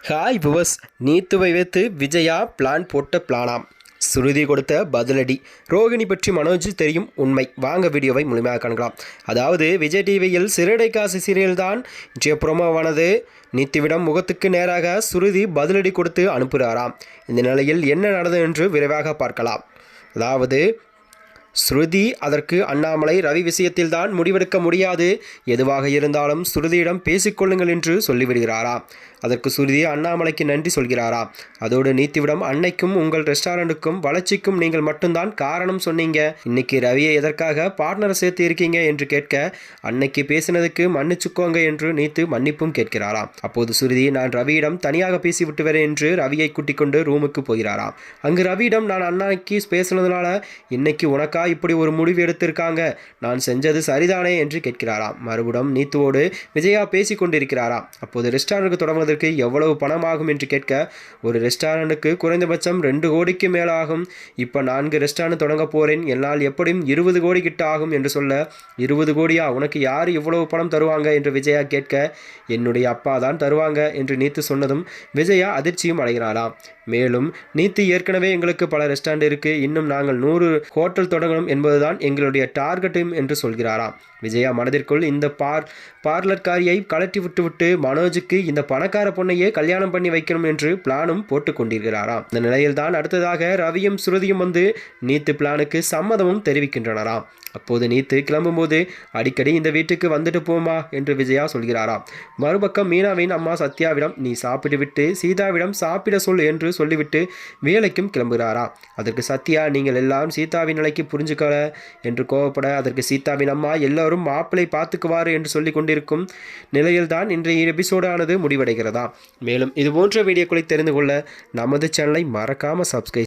Hi விவஸ், நீத்துவை வைத்து Vijaya plan போட்ட பிளானாம். சுருதி கொடுத்த பதிலடி. ரோகிணி பற்றி மனோஜ் தெரியும் உண்மை. வாங்க வீடியோவை முழுமையாக காணலாம். அதாவது விஜய் டிவியில் சிறடை காசு சீரியல் தான் இன்றைய ப்ரோமோவானது. நீத்துவிடம் முகத்துக்கு நேராக சுருதி பதிலடி கொடுத்து அனுப்புகிறாராம். இந்த நிலையில் என்ன நடந்தது என்று விரைவாக பார்க்கலாம். அதாவது ஸ்ருதி அதற்கு அண்ணாமலை ரவி விஷயத்தில் தான் முடிவெடுக்க முடியாது, எதுவாக இருந்தாலும் ஸ்ருதியிடம் பேசிக்கொள்ளுங்கள் என்று சொல்லிவிடுகிறாராம். அதற்கு ஸ்ருதி அண்ணாமலைக்கு நன்றி சொல்கிறாராம். அதோடு நீத்துவிடம் அன்னைக்கும் உங்கள் ரெஸ்டாரண்ட்டுக்கும் வளர்ச்சிக்கும் நீங்கள் மட்டும்தான் காரணம் சொன்னீங்க, இன்னைக்கு ரவியை எதற்காக பார்ட்னரை சேர்த்து இருக்கீங்க என்று கேட்க அன்னைக்கு பேசினதுக்கு மன்னிச்சுக்கோங்க என்று நீத்து மன்னிப்பும் கேட்கிறாராம். அப்போது ஸ்ருதி நான் ரவியிடம் தனியாக பேசிவிட்டு வரேன் என்று ரவியை கூட்டிக் கொண்டு ரூமுக்கு போகிறாராம். அங்கு ரவியிடம் நான் அன்னைக்கு பேசினதுனால இன்னைக்கு உனக்கா இப்படி ஒரு முடிவு எடுத்திருக்காங்க, நான் செஞ்சது சரிதானே என்று கேட்கிறாராம். மறுபடியும் நீத்துவோடு விஜயா பேசி கொண்டிருக்கிறாராம். அப்போது ரெஸ்டாரண்ட்டுக்கு தொடங்குவதற்கு எவ்வளவு பணம் ஆகும் என்று கேட்க ஒரு ரெஸ்டாரண்ட்டுக்கு குறைந்தபட்சம் 2 கோடிக்கு மேல் ஆகும், இப்போ 4 ரெஸ்டாரண்ட் தொடங்க போறேன், என்னால் எப்படியும் 20 கோடி கிட்ட ஆகும் என்று சொல்ல 20 கோடியா, உனக்கு யார் இவ்வளவு பணம் தருவாங்க என்று விஜயா கேட்க என்னுடைய அப்பா தான் தருவாங்க என்று நீத்து சொன்னதும் விஜயா அதிர்ச்சியும் அடைகிறாராம். மேலும் நீத்து ஏற்கனவே எங்களுக்கு பல ரெஸ்டாரண்ட் இருக்கு, இன்னும் நாங்கள் 100 ஹோட்டல் தொடங்கணும் என்பதுதான் எங்களுடைய டார்கெட்டும் என்று சொல்கிறாராம். விஜயா மனதிற்குள் இந்த பார்லர்காரியை கலட்டி விட்டு மனோஜுக்கு இந்த பணக்கார பொண்ணையே கல்யாணம் பண்ணி வைக்கணும் என்று பிளானும் போட்டு கொண்டிருக்கிறாராம். இந்த நிலையில் தான் அடுத்ததாக ரவியும் சுருதியும் வந்து நீத்து பிளானுக்கு சம்மதமும் தெரிவிக்கின்றனராம். அப்போது நீத்து கிளம்பும்போது அடிக்கடி இந்த வீட்டுக்கு வந்துட்டு போமா என்று விஜயா சொல்கிறாராம். மறுபக்கம் மீனாவின் அம்மா சத்யாவிடம் நீ சாப்பிட்டு விட்டு சீதாவிடம் சாப்பிட சொல் என்று சொல்லிவிட்டு வேலைக்கும் கிளம்புகிறாராம். அதற்கு சத்யா நீங்கள் எல்லாம் சீதாவின் நிலைக்கு புரிஞ்சுக்கல என்று கோவப்பட அதற்கு சீதாவின் அம்மா எல்லோரும் மாப்பிளை பார்த்துக்குவாரு என்று சொல்லி கொண்டிருக்கும் நிலையில்தான் இன்றைய எபிசோடானது முடிவடைகிறதா. மேலும் இது போன்ற வீடியோக்களை தெரிந்து கொள்ள நமது சேனலை மறக்காம சப்ஸ்கிரைப்